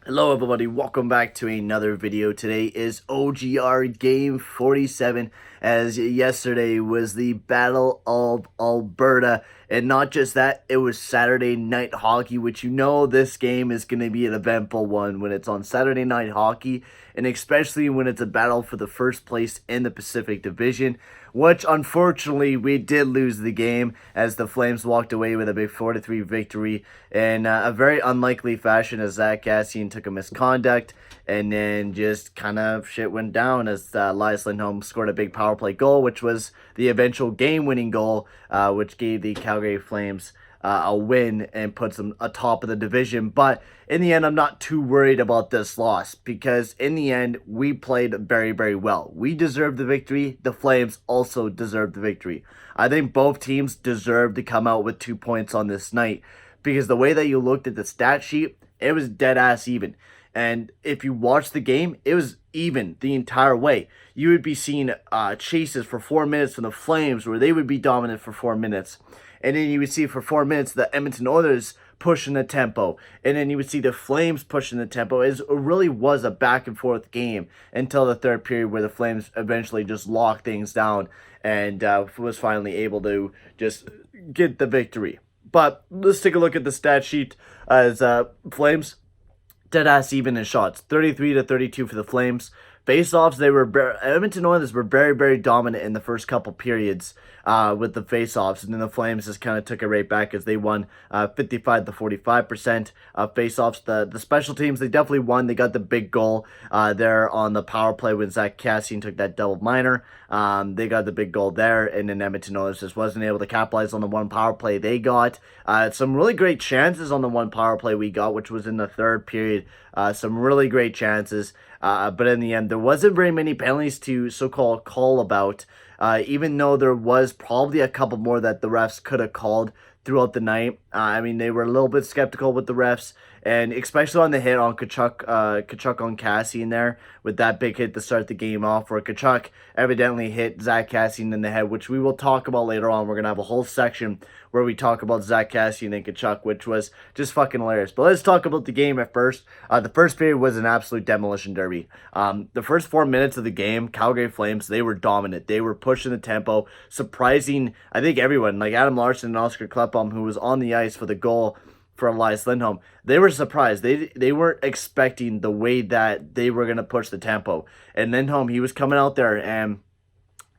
Hello everybody, welcome back to another video. Today is OGR Game 47, as yesterday was the Battle of Alberta. And not just that, it was Saturday night hockey, which you know this game is going to be an eventful one when it's on Saturday night hockey, and especially when it's a battle for the first place in the Pacific Division, which unfortunately we did lose the game as the Flames walked away with a big 4-3 victory in a very unlikely fashion as Kassian took a misconduct, and then just kind of shit went down as Elias Lindholm scored a big power play goal, which was the eventual game-winning goal, which gave the Calgary Flames a win and puts them atop of the division. But in the end, I'm not too worried about this loss because in the end, we played very, very well. We deserved the victory. The Flames also deserved the victory. I think both teams deserved to come out with 2 points on this night because the way that you looked at the stat sheet, it was dead ass even. And if you watch the game, it was even the entire way. You would be seeing chases for 4 minutes from the Flames where they would be dominant for 4 minutes. And then you would see for 4 minutes the Edmonton Oilers pushing the tempo. And then you would see the Flames pushing the tempo. It really was a back and forth game until the third period where the Flames eventually just locked things down and was finally able to just get the victory. But let's take a look at the stat sheet as Flames dead ass even in shots, 33-32 for the Flames. Face-offs, Edmonton Oilers were very, very dominant in the first couple periods with the face-offs, and then the Flames just kind of took it right back as they won 55-45% face-offs. The special teams, they definitely won. They got the big goal there on the power play when Kassian took that double minor. They got the big goal there, and then Edmonton Oilers just wasn't able to capitalize on the one power play they got. Some really great chances on the one power play we got, which was in the third period. Some really great chances. But in the end, there wasn't very many penalties to so-called call about, even though there was probably a couple more that the refs could have called throughout the night. I mean, they were a little bit skeptical with the refs, and especially on the hit on Tkachuk on Kassian there, with that big hit to start the game off, where Tkachuk evidently hit Kassian in the head, which we will talk about later on. We're going to have a whole section where we talk about Kassian and Tkachuk, which was just fucking hilarious. But let's talk about the game at first. The first period was an absolute demolition derby. The first 4 minutes of the game, Calgary Flames, they were dominant. They were pushing the tempo, surprising, I think, everyone, like Adam Larson and Oscar Klefbom, who was on the ice for the goal for Elias Lindholm. They were surprised. They weren't expecting the way that they were going to push the tempo. And Lindholm, he was coming out there, and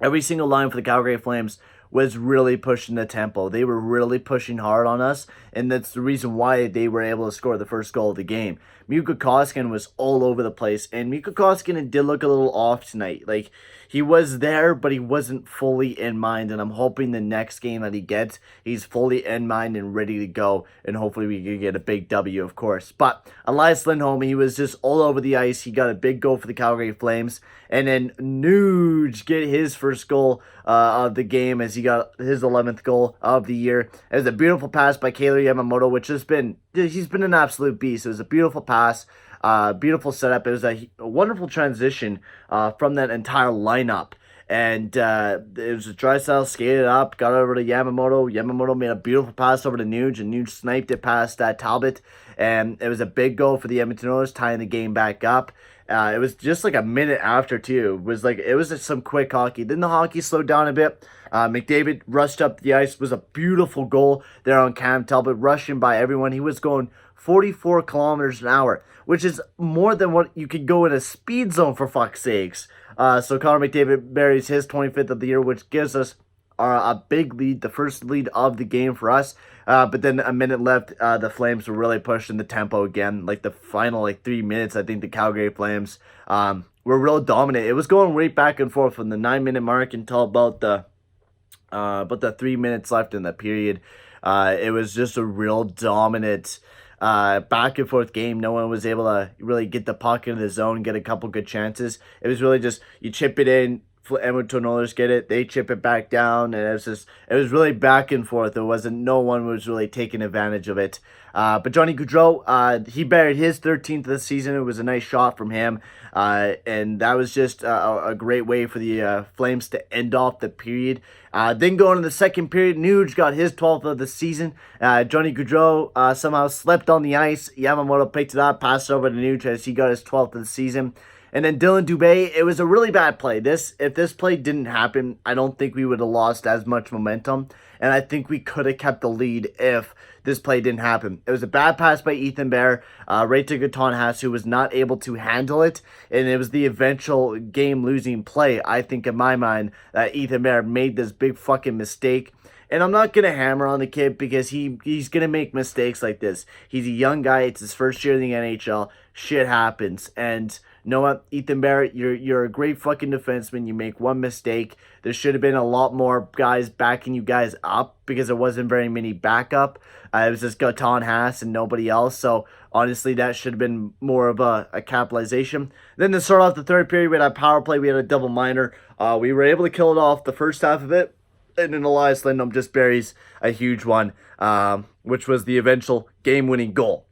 every single line for the Calgary Flames was really pushing the tempo. They were really pushing hard on us, and that's the reason why they were able to score the first goal of the game. Kassian was all over the place, and Kassian did look a little off tonight. Like, he was there, but he wasn't fully in mind, and I'm hoping the next game that he gets, he's fully in mind and ready to go, and hopefully we can get a big W, of course. But Elias Lindholm, he was just all over the ice. He got a big goal for the Calgary Flames, and then Nuge get his first goal of the game as he got his 11th goal of the year. It was a beautiful pass by Kailer Yamamoto, which he's been an absolute beast. It was a beautiful pass. Beautiful setup. It was a wonderful transition from that entire lineup. And it was a Drysdale skated up, got over to Yamamoto. Yamamoto made a beautiful pass over to Nuge, and Nuge sniped it past Talbot. And it was a big goal for the Edmonton Oilers, tying the game back up. It was just like a minute after, too. It was just some quick hockey. Then the hockey slowed down a bit. McDavid rushed up the ice. It was a beautiful goal there on Cam Talbot, rushing by everyone. He was going 44 kilometers an hour, which is more than what you could go in a speed zone, for fuck's sakes. So Connor McDavid buries his 25th of the year, which gives us a big lead, the first lead of the game for us. But then a minute left, the Flames were really pushing the tempo again. Like the final 3 minutes, I think the Calgary Flames were real dominant. It was going right back and forth from the 9-minute mark until about the 3 minutes left in the period. It was just a real dominant back and forth game. No one was able to really get the puck into the zone, get a couple good chances. It was really just you chip it in Edmonton Oilers get it, they chip it back down, and it was really back and forth. It wasn't, no one was really taking advantage of it. But Johnny Gaudreau, he buried his 13th of the season. It was a nice shot from him, and that was just a great way for the Flames to end off the period. Then going to the second period, Nuge got his 12th of the season. Johnny Gaudreau somehow slept on the ice. Yamamoto picked it up, passed it over to Nuge as he got his 12th of the season. And then Dylan Dubé, it was a really bad play. If this play didn't happen, I don't think we would have lost as much momentum. And I think we could have kept the lead if this play didn't happen. It was a bad pass by Ethan Bear, right to Gaetan Haas, who was not able to handle it. And it was the eventual game-losing play, I think, in my mind, that Ethan Bear made this big fucking mistake. And I'm not going to hammer on the kid because he's going to make mistakes like this. He's a young guy. It's his first year in the NHL. Shit happens. And you know what, Ethan Barrett, you're a great fucking defenseman. You make one mistake. There should have been a lot more guys backing you guys up because there wasn't very many backup. It was just Gaetan Haas and nobody else. So honestly, that should have been more of a capitalization. Then to start off the third period, we had a power play. We had a double minor. We were able to kill it off the first half of it. And then Elias Lindholm just buries a huge one, which was the eventual game-winning goal.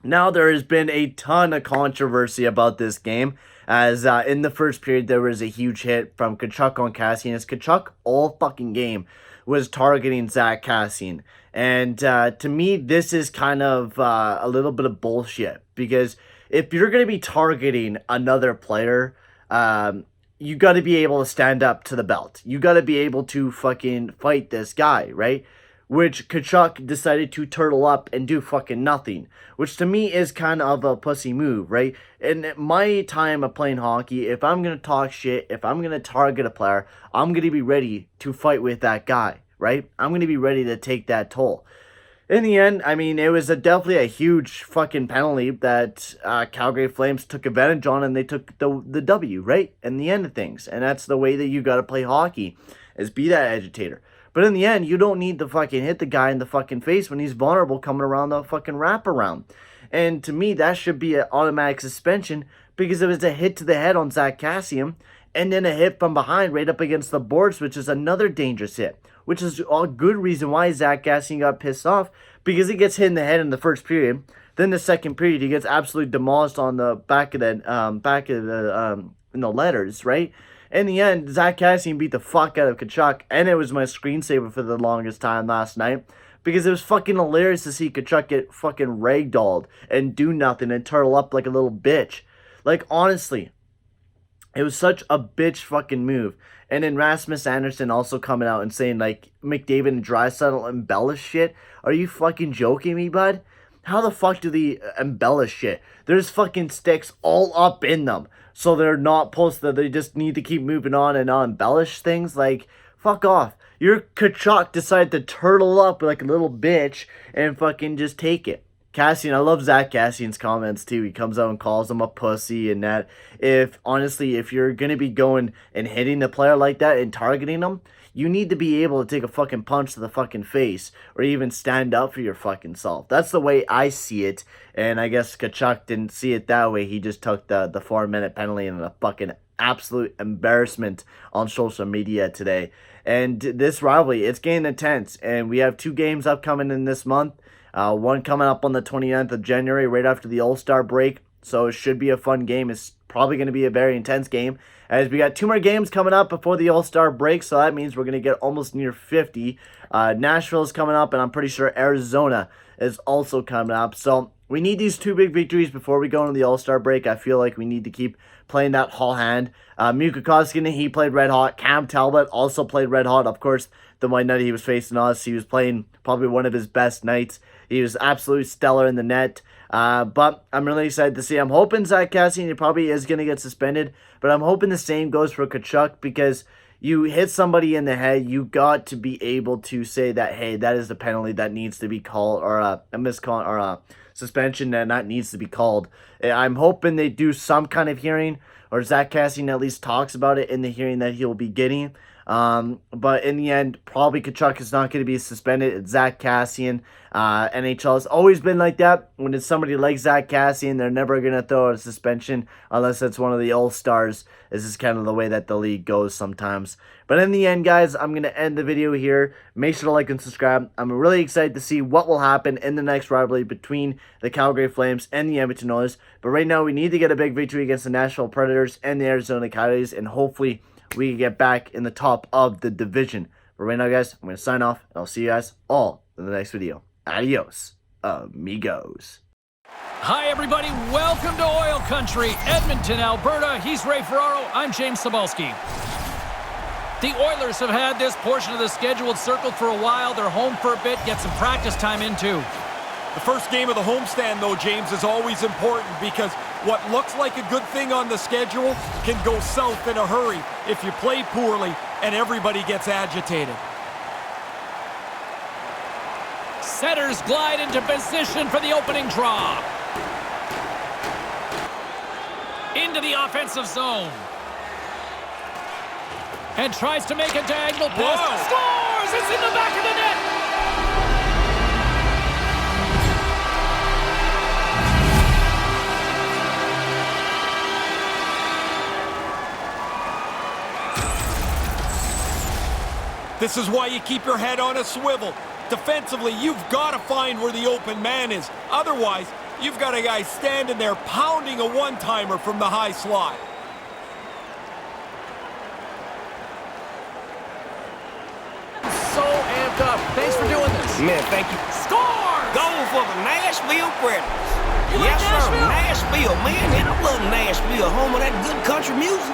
Now, there has been a ton of controversy about this game, as in the first period, there was a huge hit from Tkachuk on Kassian. As Tkachuk all fucking game was targeting Zach Kassian. And to me, this is kind of a little bit of bullshit, because if you're going to be targeting another player, you got to be able to stand up to the belt. You got to be able to fucking fight this guy, right? Which Tkachuk decided to turtle up and do fucking nothing, which to me is kind of a pussy move, right? In my time of playing hockey, if I'm going to talk shit, if I'm going to target a player, I'm going to be ready to fight with that guy, right? I'm going to be ready to take that toll. In the end, I mean, it was definitely a huge fucking penalty that Calgary Flames took advantage on, and they took the W, right? In the end of things. And that's the way that you got to play hockey, is be that agitator. But in the end, you don't need to fucking hit the guy in the fucking face when he's vulnerable coming around the fucking wraparound. And to me, that should be an automatic suspension, because it was a hit to the head on Zach Kassian, and then a hit from behind right up against the boards, which is another dangerous hit. Which is a good reason why Zach Kassian got pissed off, because he gets hit in the head in the first period. Then the second period, he gets absolutely demolished on the back of the in the letters, right? In the end, Zach Kassian beat the fuck out of Tkachuk, and it was my screensaver for the longest time last night, because it was fucking hilarious to see Tkachuk get fucking ragdolled and do nothing and turtle up like a little bitch. Like, honestly, it was such a bitch fucking move. And then Rasmus Anderson also coming out and saying, like, McDavid and Draisaitl embellish shit. Are you fucking joking me, bud? How the fuck do they embellish shit? There's fucking sticks all up in them. So they're not posted. They just need to keep moving on and not embellish things. Like, fuck off. Your Tkachuk decided to turtle up like a little bitch and fucking just take it. Kassian, I love Zach Kassian's comments too. He comes out and calls him a pussy and that. Honestly, if you're going to be going and hitting the player like that and targeting them, you need to be able to take a fucking punch to the fucking face or even stand up for your fucking self. That's the way I see it. And I guess Tkachuk didn't see it that way. He just took the 4-minute penalty and a fucking absolute embarrassment on social media today. And this rivalry, it's getting intense. And we have 2 games upcoming in this month. One coming up on the 29th of January, right after the All-Star break. So it should be a fun game. It's probably going to be a very intense game, as we got 2 more games coming up before the All-Star break. So that means we're going to get almost near 50. Nashville is coming up, and I'm pretty sure Arizona is also coming up. So we need these 2 big victories before we go into the All-Star break. I feel like we need to keep playing that whole hand. Mikko Koskinen, he played red hot. Cam Talbot also played red hot. Of course, the one night he was facing us, he was playing probably one of his best nights. He was absolutely stellar in the net. But I'm really excited to see. I'm hoping Zach Kassian, he probably is going to get suspended. But I'm hoping the same goes for Tkachuk, because you hit somebody in the head, you got to be able to say that, hey, that is the penalty that needs to be called, or a miscall, or a suspension that needs to be called. I'm hoping they do some kind of hearing, or Zach Kassian at least talks about it in the hearing that he'll be getting. But in the end, probably Tkachuk is not going to be suspended. It's Zach Kassian. NHL has always been like that. When it's somebody like Zach Kassian, they're never going to throw a suspension unless it's one of the all-stars. This is kind of the way that the league goes sometimes. But in the end, guys, I'm going to end the video here. Make sure to like and subscribe. I'm really excited to see what will happen in the next rivalry between the Calgary Flames and the Edmonton Oilers. But right now, we need to get a big victory against the Nashville Predators and the Arizona Coyotes, and hopefully we can get back in the top of the division. But right now, guys, I'm going to sign off, and I'll see you guys all in the next video. Adios, amigos. Hi, everybody. Welcome to Oil Country, Edmonton, Alberta. He's Ray Ferraro. I'm James Cebulski. The Oilers have had this portion of the schedule circled for a while. They're home for a bit, get some practice time in, too. The first game of the homestand, though, James, is always important because what looks like a good thing on the schedule can go south in a hurry if you play poorly and everybody gets agitated. Setters glide into position for the opening draw. Into the offensive zone. And tries to make a diagonal pass. Whoa. Scores! It's in the back of the net! This is why you keep your head on a swivel. Defensively, you've got to find where the open man is. Otherwise, you've got a guy standing there pounding a one-timer from the high slot. So amped up. Thanks for doing this. Man, thank you. Scores! Going for the Nashville Predators. You like Yes, sir. Nashville? Nashville, man. I love Nashville. Home of that good country music.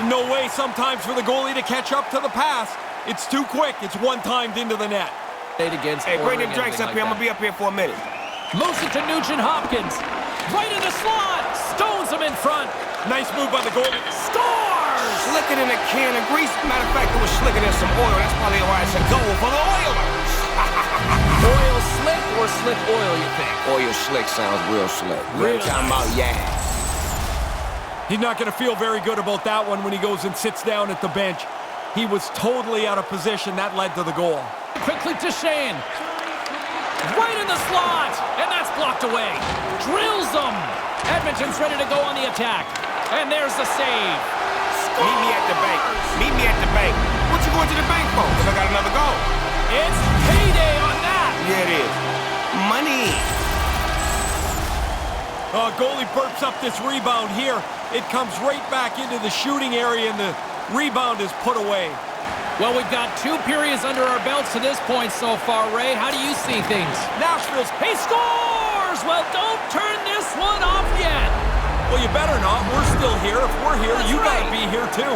No way sometimes for the goalie to catch up to the pass. It's too quick. It's one-timed into the net. Against Hey, bring them drinks up here. I'm going to be up here for a minute. Moves it to Nugent-Hopkins. Right in the slot. Stones him in front. Nice move by the goalie. Scores! Slicker than a can of grease. Matter of fact, it was slicker than some oil. That's probably why it's a goal for the Oilers. Oil slick or slick oil, you think? Oil slick sounds real slick. Real We're talking about He's not going to feel very good about that one when he goes and sits down at the bench. He was totally out of position. That led to the goal. Quickly to Shane. Right in the slot. And that's blocked away. Drills them. Edmonton's ready to go on the attack. And there's the save. Scores! Meet me at the bank. Meet me at the bank. What you going to the bank for? Because I got another goal. It's payday on that. Yeah, it is. Money. Goalie burps up this rebound here. It comes right back into the shooting area, and the rebound is put away. Well, we've got 2 periods under our belts to this point so far, Ray. How do you see things? Nashville's... He scores! Well, don't turn this one off yet. Well, you better not. We're still here. If we're here, That's you right. gotta be here too.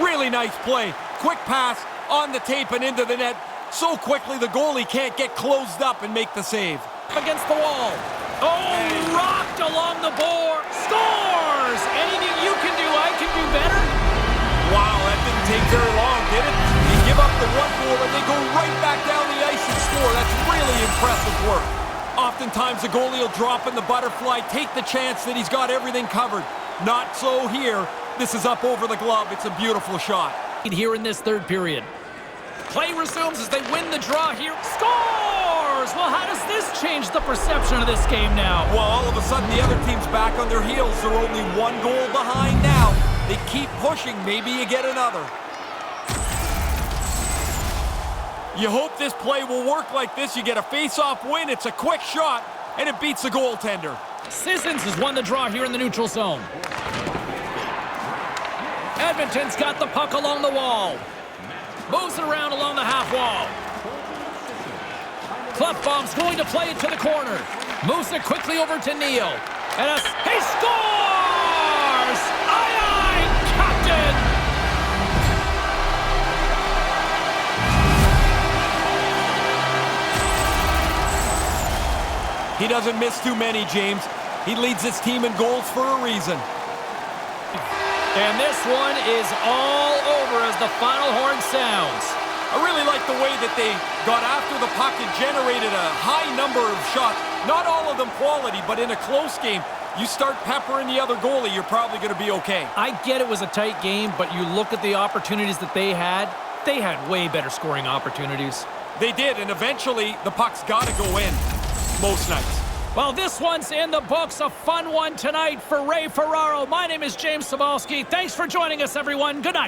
Really nice play. Quick pass on the tape and into the net. So quickly the goalie can't get closed up and make the save. Against the wall. Oh, rocked along the board. Scores! Anything you can do, I can do better. Wow, that didn't take very long, did it? They give up the one goal and they go right back down the ice and score. That's really impressive work. Oftentimes the goalie will drop in the butterfly, take the chance that he's got everything covered. Not so here. This is up over the glove. It's a beautiful shot. Here in this third period. Play resumes as they win the draw here. Scores! Well, how does this change the perception of this game now? Well, all of a sudden the other team's back on their heels. They're only 1 goal behind now. They keep pushing. Maybe you get another. You hope this play will work like this. You get a face-off win. It's a quick shot, and it beats the goaltender. Sissons has won the draw here in the neutral zone. Edmonton's got the puck along the wall. Moves it around along the half wall. Klefbom's going to play it to the corner. Moves it quickly over to Neal. And he scores! Aye, aye, Captain! He doesn't miss too many, James. He leads his team in goals for a reason. And this one is all over as the final horn sounds. I really like the way that they got after the puck and generated a high number of shots. Not all of them quality, but in a close game, you start peppering the other goalie, you're probably going to be okay. I get it was a tight game, but you look at the opportunities that they had way better scoring opportunities. They did, and eventually the puck's got to go in most nights. Well, this one's in the books. A fun one tonight for Ray Ferraro. My name is James Cybulski. Thanks for joining us, everyone. Good night.